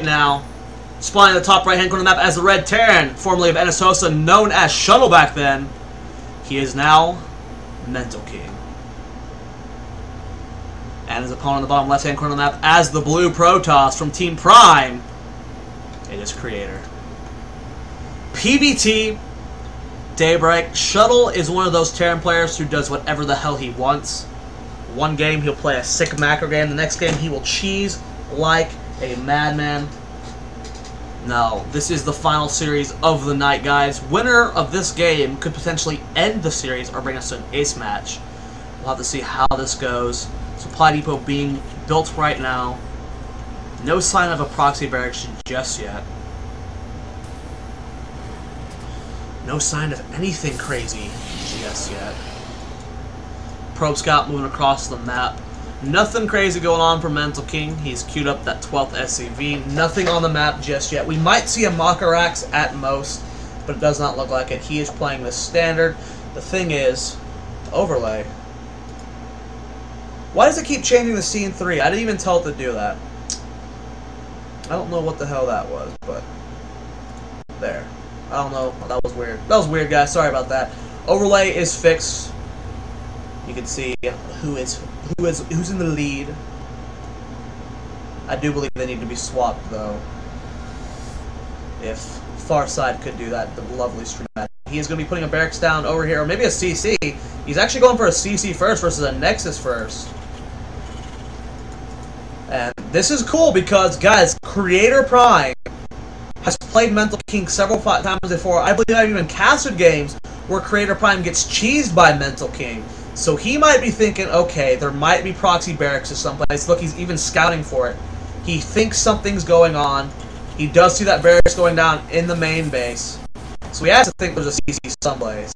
now. Spawning in the top right-hand corner of the map as the Red Terran, formerly of Enisosa, known as Shuttle back then. He is now MentalKing. And his opponent in the bottom left-hand corner of the map as the Blue Protoss from Team Prime. It is Creator. PBT, Daybreak. Shuttle is one of those Terran players who does whatever the hell he wants. One game he'll play a sick macro game. The next game he will cheese like a madman. No, this is the final series of the night, guys. Winner of this game could potentially end the series or bring us to an ace match. We'll have to see how this goes. Supply depot being built right now. No sign of a proxy barracks just yet. No sign of anything crazy just yet. Probe Scout moving across the map. Nothing crazy going on for MentalKing. He's queued up that 12th SCV. Nothing on the map just yet. We might see a Makarax at most, but it does not look like it. He is playing the standard. The thing is, the overlay. Why does it keep changing the scene 3? I didn't even tell it to do that. I don't know what the hell that was, but there. I don't know. That was weird. That was weird, guys. Sorry about that. Overlay is fixed. You can see who's in the lead. I do believe they need to be swapped, though. If Farside could do that, the lovely stream. He is going to be putting a barracks down over here, or maybe a CC. He's actually going for a CC first versus a Nexus first. And this is cool because, guys, CreatorPrime has played MentalKing several times before. I believe I've even casted games where CreatorPrime gets cheesed by MentalKing. So he might be thinking, okay, there might be proxy barracks or someplace. Look, he's even scouting for it. He thinks something's going on. He does see that barracks going down in the main base. So he has to think there's a CC someplace.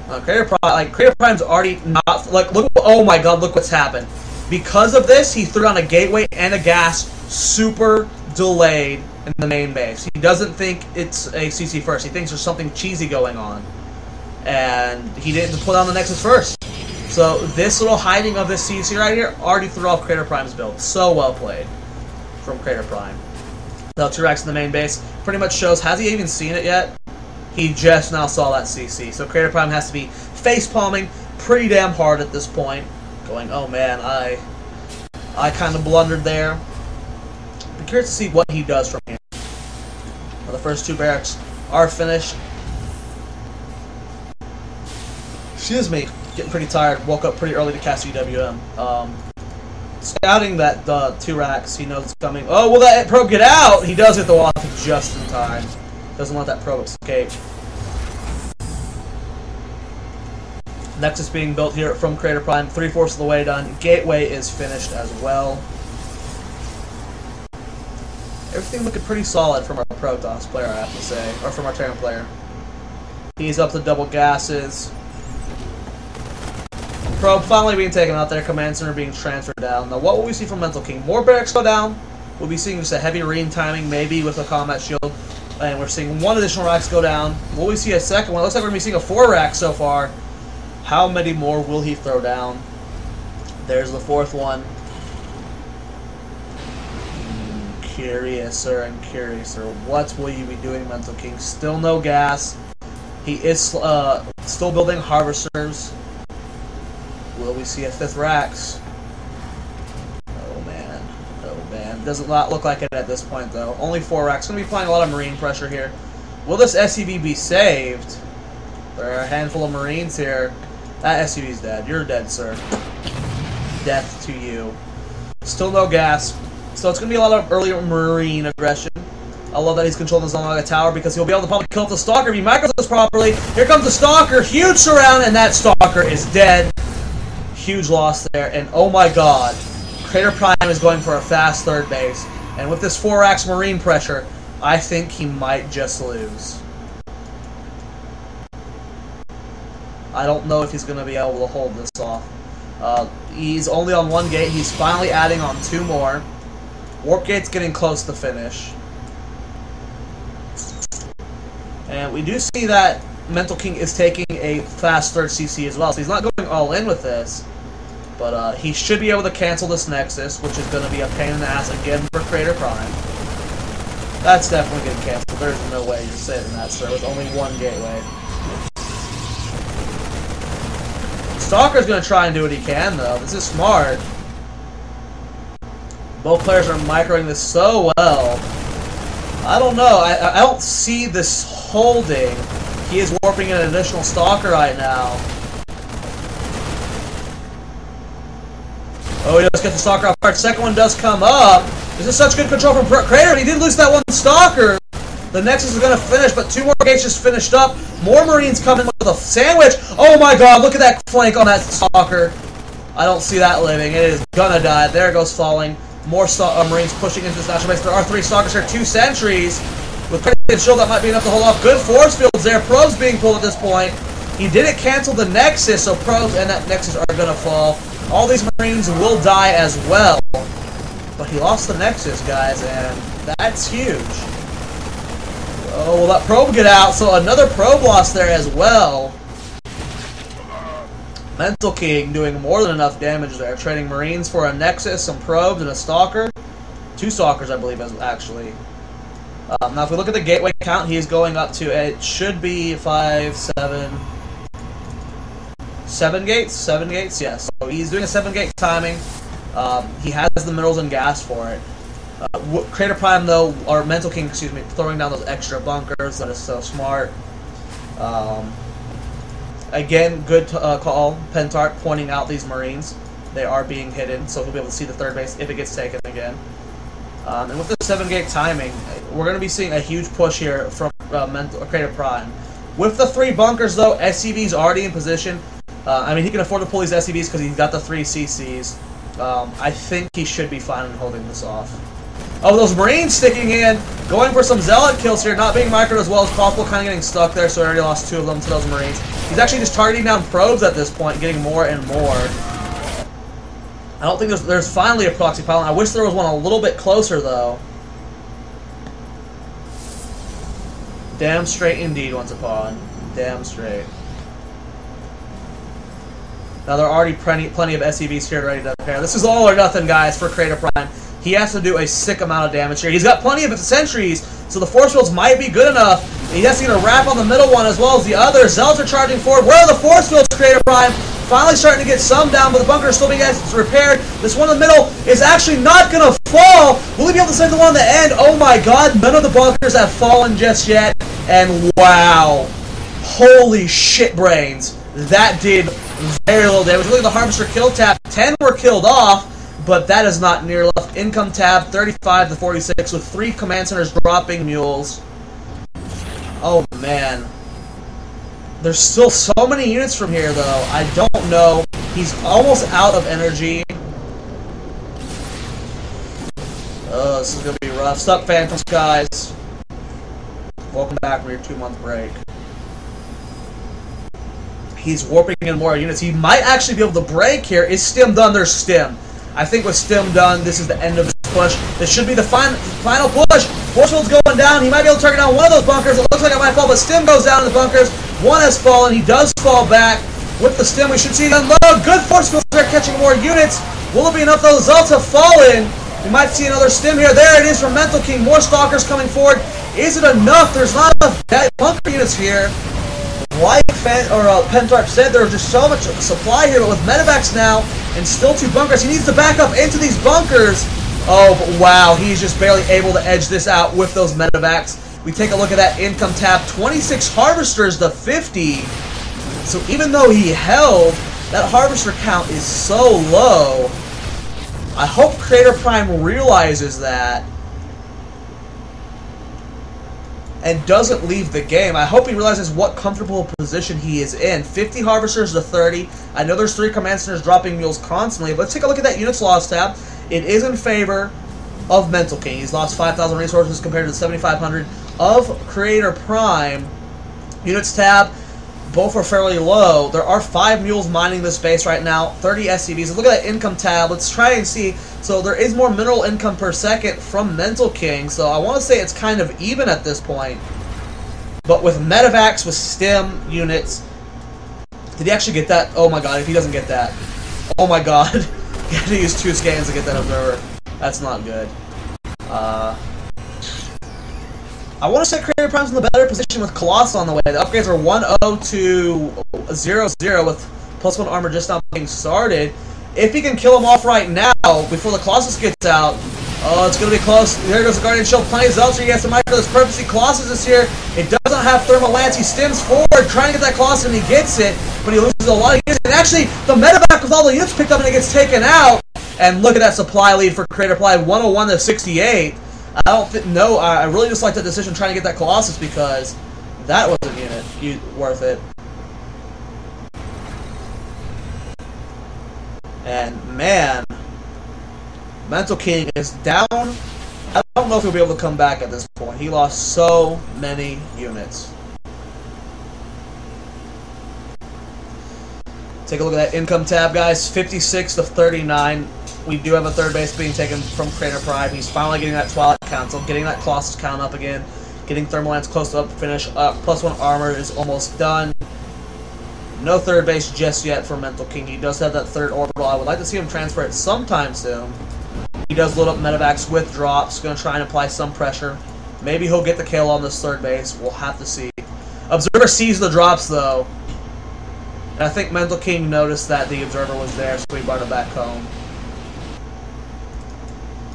CreatorPrime's already not, like, look, oh my god, look what's happened. Because of this, he threw down a gateway and a gas super delayed in the main base. He doesn't think it's a CC first. He thinks there's something cheesy going on. And he didn't put down the Nexus first. So this little hiding of this CC right here already threw off CreatorPrime's build. So well played from CreatorPrime. Now 2 racks in the main base pretty much shows, has he even seen it yet? He just now saw that CC. So CreatorPrime has to be face-palming pretty damn hard at this point. Going, oh man, I kind of blundered there. Be curious to see what he does from here. Well, the first 2 barracks are finished. Excuse me, getting pretty tired. Woke up pretty early to cast UWM. Scouting that 2 racks, he knows it's coming. Oh, will that probe get out? He does get the wall just in time. Doesn't want that probe escape. Nexus being built here from CreatorPrime. 3/4 of the way done. Gateway is finished as well. Everything looking pretty solid from our Protoss player, I have to say. Or from our Terran player. He's up to double gases. Probe finally being taken out there. Command center being transferred down. Now, what will we see from MentalKing? More barracks go down. We'll be seeing just a heavy marine timing, maybe with a combat shield. And we're seeing 1 additional racks go down. Will we see a second one? It looks like we're going to be seeing a 4 rack so far. How many more will he throw down? There's the 4th one. Curiouser and curiouser. What will you be doing, MentalKing? Still no gas. He is still building harvesters. Will we see a 5th racks? Oh man. Oh man. Does not look like it at this point though. Only 4 racks. Going to be applying a lot of marine pressure here. Will this SCV be saved? There are a handful of marines here. That SCV's dead. You're dead, sir. Death to you. Still no gas. So it's going to be a lot of early marine aggression. I love that he's controlling the zone like a tower because he'll be able to probably kill the Stalker if he micros this properly. Here comes the Stalker. Huge surround, and that Stalker is dead. Huge loss there. And oh my god. CreatorPrime is going for a fast 3rd base. And with this 4-axe marine pressure, I think he might just lose. I don't know if he's going to be able to hold this off. He's only on 1 gate. He's finally adding on 2 more. Warp gate's getting close to finish. And we do see that MentalKing is taking a fast 3rd CC as well. So he's not going all in with this. But he should be able to cancel this Nexus, which is going to be a pain in the ass again for CreatorPrime. That's definitely getting canceled. There's no way you're saving that, sir, with only one gateway. Stalker's gonna try and do what he can, though. This is smart. Both players are microing this so well. I don't know. I don't see this holding. He is warping an additional Stalker right now. Oh, he does get the Stalker off guard. Second one does come up. This is such good control from Creator. He did lose that one Stalker. The Nexus is going to finish, but 2 more gates just finished up. More Marines coming with a sandwich. Oh my god, look at that flank on that Stalker. I don't see that living. It is going to die. There it goes falling. More Marines pushing into this national base. There are 3 Stalkers here, 2 sentries. With Creator Shield, that might be enough to hold off. Good force fields there. Probes being pulled at this point. He didn't cancel the Nexus, so Probes and that Nexus are going to fall. All these Marines will die as well. But he lost the Nexus, guys, and that's huge. Oh, will that probe get out? So another probe loss there as well. MentalKing doing more than enough damage there. Trading Marines for a Nexus, some probes, and a Stalker. 2 Stalkers, I believe, actually. Now, if we look at the gateway count, he is going up to, it should be 5, 7... 7 gates? 7 gates? Yes. So he's doing a 7-gate timing. He has the minerals and gas for it. CreatorPrime, though, or MentalKing, excuse me, throwing down those extra bunkers. That is so smart. Again, good call. Pentart pointing out these Marines. They are being hidden, so he'll be able to see the third base if it gets taken again. And with the 7-gate timing, we're going to be seeing a huge push here from CreatorPrime. With the 3 bunkers, though, SCV's already in position. I mean, he can afford to pull these SCVs because he's got the 3 CCs. I think he should be fine in holding this off. Oh, those Marines sticking in, going for some Zealot kills here, not being microed as well as possible, kind of getting stuck there, so I already lost 2 of them to those Marines. He's actually just targeting down probes at this point, getting more and more. I don't think there's finally a proxy pylon. I wish there was one a little bit closer, though. Damn straight indeed, once upon. Damn straight. Now, there are already plenty of SCVs here ready to repair. This is all or nothing, guys, for CreatorPrime. He has to do a sick amount of damage here. He's got plenty of sentries, so the force fields might be good enough. He has to get a wrap on the middle one as well as the other. Zealots are charging forward. Where are the force fields, CreatorPrime? Finally starting to get some down, but the bunker is still being repaired. This one in the middle is actually not going to fall. Will he be able to save the one on the end? Oh my god, none of the bunkers have fallen just yet. And wow. Holy shit brains. That did very little damage. Look at the Harvester kill tab. 10 were killed off, but that is not near enough. Income tab, 35 to 46, with 3 command centers dropping mules. Oh, man. There's still so many units from here, though. I don't know. He's almost out of energy. Oh, this is going to be rough. Sup, Phantom Skies. Welcome back from your 2-month break. He's warping in more units. He might actually be able to break here. Is Stim done? There's Stim. I think with Stim done, this is the end of this push. This should be the final push. Force field's going down. He might be able to target down one of those bunkers. It looks like it might fall, but Stim goes down in the bunkers. One has fallen. He does fall back. With the Stim, we should see the unload. Good force fields are catching more units. Will it be enough? Those results have fallen. We might see another Stim here. There it is from MentalKing. More Stalkers coming forward. Is it enough? There's not enough bunker units here. Like Pentart said, there's just so much supply here, but with medevacs now and still 2 bunkers, he needs to back up into these bunkers. Oh, but wow, he's just barely able to edge this out with those medevacs. We take a look at that income tab, 26 Harvesters to 50. So even though he held, that Harvester count is so low. I hope CreatorPrime realizes that and doesn't leave the game. I hope he realizes what comfortable position he is in. 50 Harvesters to 30. I know there's 3 command centers dropping mules constantly. But let's take a look at that units lost tab. It is in favor of MentalKing. He's lost 5,000 resources compared to the 7,500 of CreatorPrime. Units tab, both are fairly low. There are 5 mules mining this base right now, 30 SCVs. Look at that income tab. Let's try and see. So there is more mineral income per second from MentalKing. So I want to say it's kind of even at this point. But with medevacs, with Stim units, did he actually get that? Oh my god, if he doesn't get that. Oh my god. He had to use 2 scans to get that observer. That's not good. I want to say Creator Prime's in the better position with Colossal on the way. The upgrades are 1-0 to 0-0 with +1 armor just now being started. If he can kill him off right now, before the Colossus gets out, oh, it's going to be close. There goes the Guardian Shield. Plenty of Zeltzer. He has to micro this purposely. Colossus is here. It doesn't have Thermal Lance. He stems forward, trying to get that Colossus, and he gets it, but he loses a lot of units. And actually, the medevac with all the units picked up, and it gets taken out. And look at that supply lead for CreatorPrime, 101 to 68. I really just like that decision trying to get that Colossus because that was a unit worth it. And man, MentalKing is down. I don't know if he'll be able to come back at this point. He lost so many units. Take a look at that income tab, guys. 56 to 39. We do have a third base being taken from CreatorPrime. He's finally getting that Twilight Council, getting that Colossus count up again, getting Thermal Lance close to up finish. +1 armor is almost done. No third base just yet for MentalKing. He does have that third orbital. I would like to see him transfer it sometime soon. He does load up medevacs with drops. Going to try and apply some pressure. Maybe he'll get the kill on this third base. We'll have to see. Observer sees the drops, though. And I think MentalKing noticed that the Observer was there, so he brought it back home.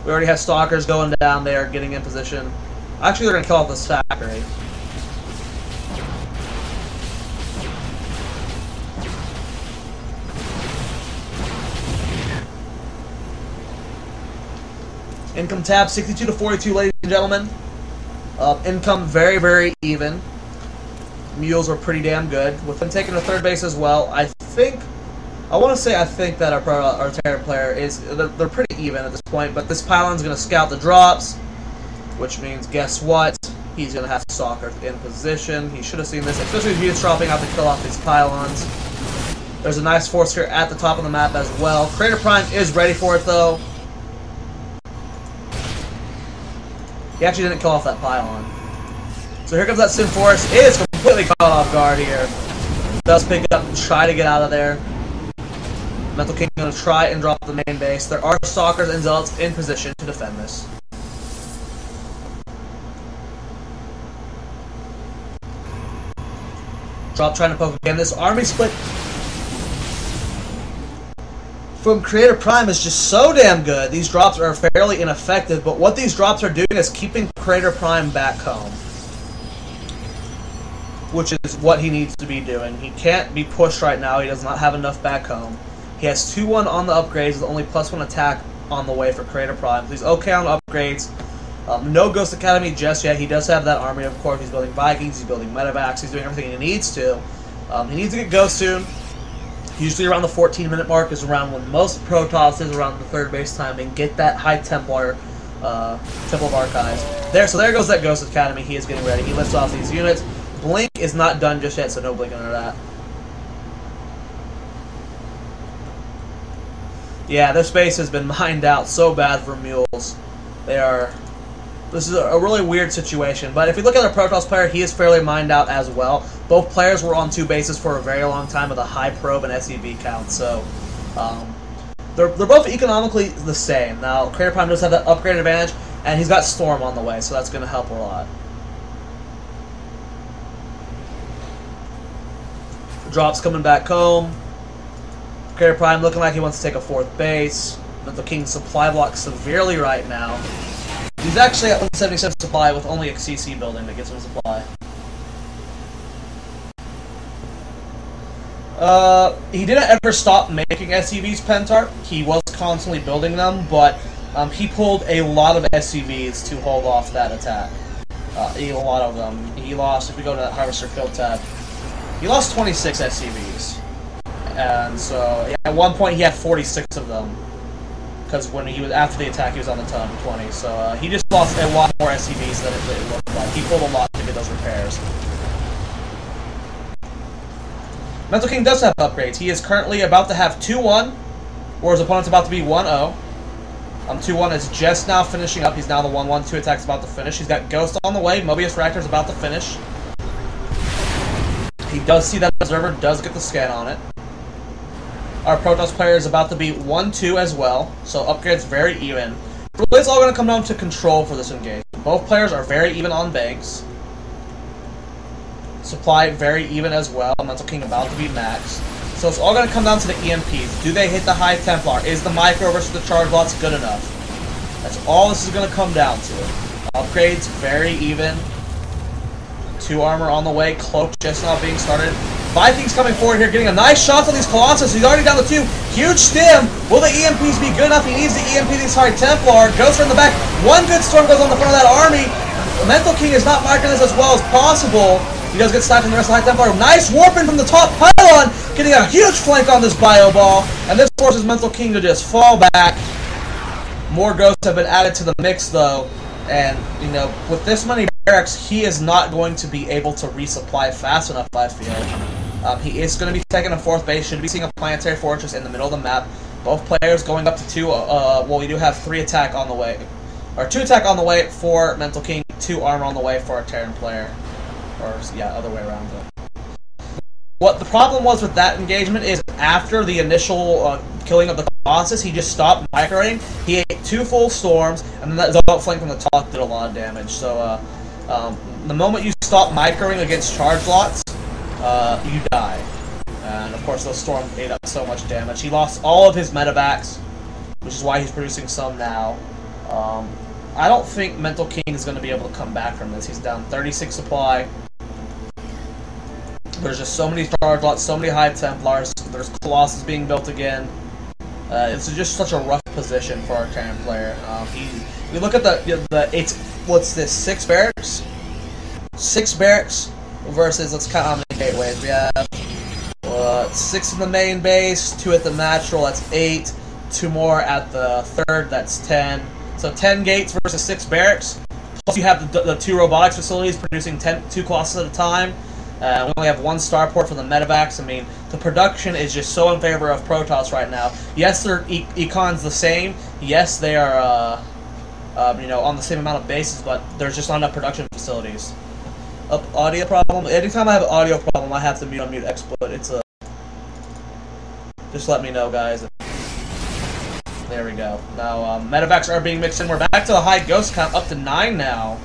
We already have Stalkers going down there, getting in position. Actually, they're going to kill off this factory. Income tab, 62 to 42, ladies and gentlemen. Income very, very even. Mules are pretty damn good. With them taking a third base as well, I think that our Terran player is, they're pretty even at this point, but this pylon's going to scout the drops, which means, guess what? He's going to have Stalker in position. He should have seen this, especially if he's dropping out to kill off these pylons. There's a nice force here at the top of the map as well. CreatorPrime is ready for it, though. He actually didn't kill off that pylon. So here comes that Sim Force. It is completely caught off guard here. Does pick up and try to get out of there. MentalKing going to try and drop the main base. There are Stalkers and Zealots in position to defend this. Drop trying to poke again. This army split from CreatorPrime is just so damn good. These drops are fairly ineffective, but what these drops are doing is keeping CreatorPrime back home, which is what he needs to be doing. He can't be pushed right now. He does not have enough back home. He has 2-1 on the upgrades with only +1 attack on the way for CreatorPrime. So he's okay on upgrades. No Ghost Academy just yet. He does have that army, of course. He's building Vikings. He's building medevacs. He's doing everything he needs to. He needs to get Ghost soon. Usually around the 14-minute mark is around when most Protoss is around the third base time, and get that High Templar, Temple of Archives. So there goes that Ghost Academy. He is getting ready. He lifts off these units. Blink is not done just yet, so no blink under that. Yeah, this base has been mined out so bad for mules. This is a really weird situation, but if you look at our Protoss player, he is fairly mined out as well. Both players were on 2 bases for a very long time with a high probe and SEV count, so they're both economically the same. Now, CreatorPrime does have that upgrade advantage, and he's got Storm on the way, so that's going to help a lot. Drops coming back home. CreatorPrime looking like he wants to take a 4th base. MentalKing supply block severely right now. He's actually at 177 supply with only a CC building that gets him supply. He didn't ever stop making SCVs, Pentarp. He was constantly building them, but he pulled a lot of SCVs to hold off that attack. A lot of them. He lost, if we go to that Harvester Kill tab, he lost 26 SCVs. And so, yeah, at one point he had 46 of them. Because when he was after the attack, he was on the ton of 20. So he just lost a lot more SCVs than it looked like. He pulled a lot to get those repairs. MentalKing does have upgrades. He is currently about to have 2-1, or his opponent's about to be 1-0. 2-1 is just now finishing up. He's now the 1-1. 2 attacks about to finish. He's got Ghost on the way. Mobius Reactor's about to finish. He does see that Observer, does get the scan on it. Our Protoss player is about to be 1-2 as well, so upgrades very even. Really, it's all going to come down to control for this engagement. Both players are very even on banks. Supply very even as well. MentalKing about to be maxed. So it's all going to come down to the EMPs. Do they hit the High Templar? Is the micro versus the charge lots good enough? That's all this is going to come down to. Upgrades very even. 2 armor on the way. Cloak just now being started. Vikings coming forward here, getting a nice shot on these Colossus. He's already down to 2. Huge stim. Will the EMPs be good enough? He needs the EMP these High Templar. Ghost in the back. One good storm goes on the front of that army. MentalKing is not marking this as well as possible. He does get sniped from the rest of the High Templar. Nice warping from the top pylon. Getting a huge flank on this bio ball. And this forces MentalKing to just fall back. More ghosts have been added to the mix though. And, you know, with this many barracks, he is not going to be able to resupply fast enough, I feel. He is going to be taking a 4th base, should be seeing a planetary fortress in the middle of the map. Both players going up to 2, well, we do have 3 attack on the way. Or 2 attack on the way for MentalKing, 2 armor on the way for a Terran player. Or, yeah, other way around though. What the problem was with that engagement is after the initial killing of the Colossus, he just stopped microing. He ate 2 full storms, and then that outflank from the top did a lot of damage. So, the moment you stop microing against charge lots, you die. And of course, those storms ate up so much damage. He lost all of his medevacs, which is why he's producing some now. I don't think MentalKing is going to be able to come back from this. He's down 36 supply. There's just so many charge lots, so many High Templars. There's Colossus being built again. It's just such a rough position for our Terran player. We look at what's this, 6 barracks? 6 barracks versus, let's count how many gateways we have. 6 in the main base, 2 at the natural, that's 8. 2 more at the 3rd, that's 10. So 10 gates versus 6 barracks. Plus you have the 2 robotics facilities producing 2 Colossus at a time. We only have 1 starport for the medevacs. I mean, the production is just so in favor of Protoss right now. Yes, their econ's the same. Yes, they are, you know, on the same amount of bases, but there's just not enough production facilities. Audio problem. Anytime I have an audio problem, I have to unmute XSplit. It's a. Just let me know, guys. There we go. Now, medevacs are being mixed in. We're back to the high ghost count, up to 9 now.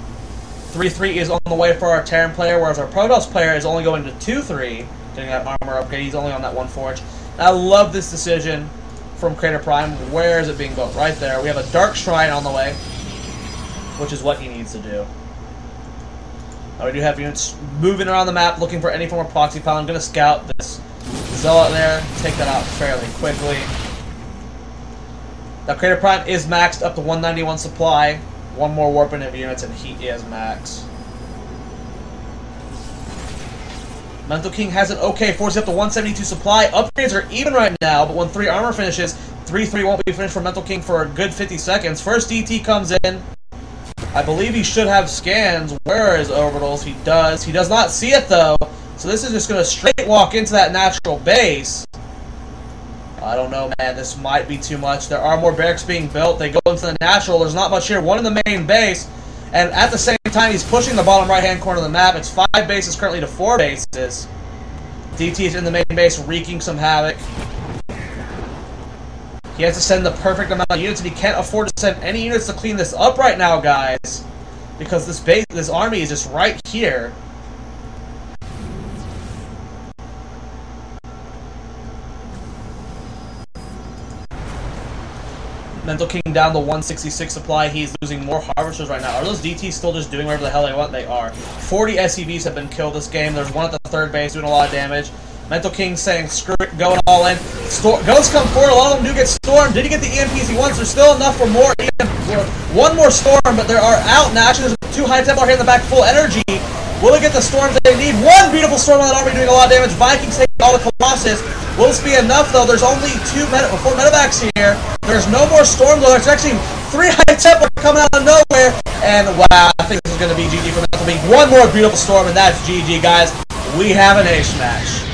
3-3 is on the way for our Terran player, whereas our Protoss player is only going to 2-3, getting that armor upgrade. He's only on that 1 forge. I love this decision from CreatorPrime. Where is it being built? Right there. We have a Dark Shrine on the way, which is what he needs to do. Now we do have units moving around the map looking for any form of proxy pile. I'm going to scout this Zealot there, take that out fairly quickly. Now CreatorPrime is maxed up to 191 supply. 1 more warping of units and he is max. MentalKing has an okay force up to 172 supply. Upgrades are even right now, but when 3 armor finishes, 3-3 won't be finished for MentalKing for a good 50 seconds. First DT comes in. I believe he should have scans. Where are his orbitals? He does. He does not see it though. So this is just going to straight walk into that natural base. I don't know, man. This might be too much. There are more barracks being built. They go into the natural. There's not much here. 1 in the main base. And at the same time, he's pushing the bottom right-hand corner of the map. It's 5 bases currently to 4 bases. DT is in the main base, wreaking some havoc. He has to send the perfect amount of units, and he can't afford to send any units to clean this up right now, guys. Because this army is just right here. MentalKing down to 166 supply. He's losing more harvesters right now. Are those DTs still just doing whatever the hell they want? They are. 40 SCVs have been killed this game. There's 1 at the 3rd base doing a lot of damage. MentalKing saying screw it, going all in. Ghosts come forward. A lot of them do get stormed. Did he get the EMPs he wants? There's still enough for more. 1 more storm, but they are out now. Actually, there's 2 High Templar here in the back, full energy. Will it get the storms they need? 1 beautiful storm on that army doing a lot of damage. Vikings taking all the Colossus. Will this be enough, though? There's only 4 medevacs here. There's no more storm, though. There's actually 3 High Templar coming out of nowhere. And, wow, I think this is going to be GG for MentalKing. 1 more beautiful storm, and that's GG, guys. We have an ace match.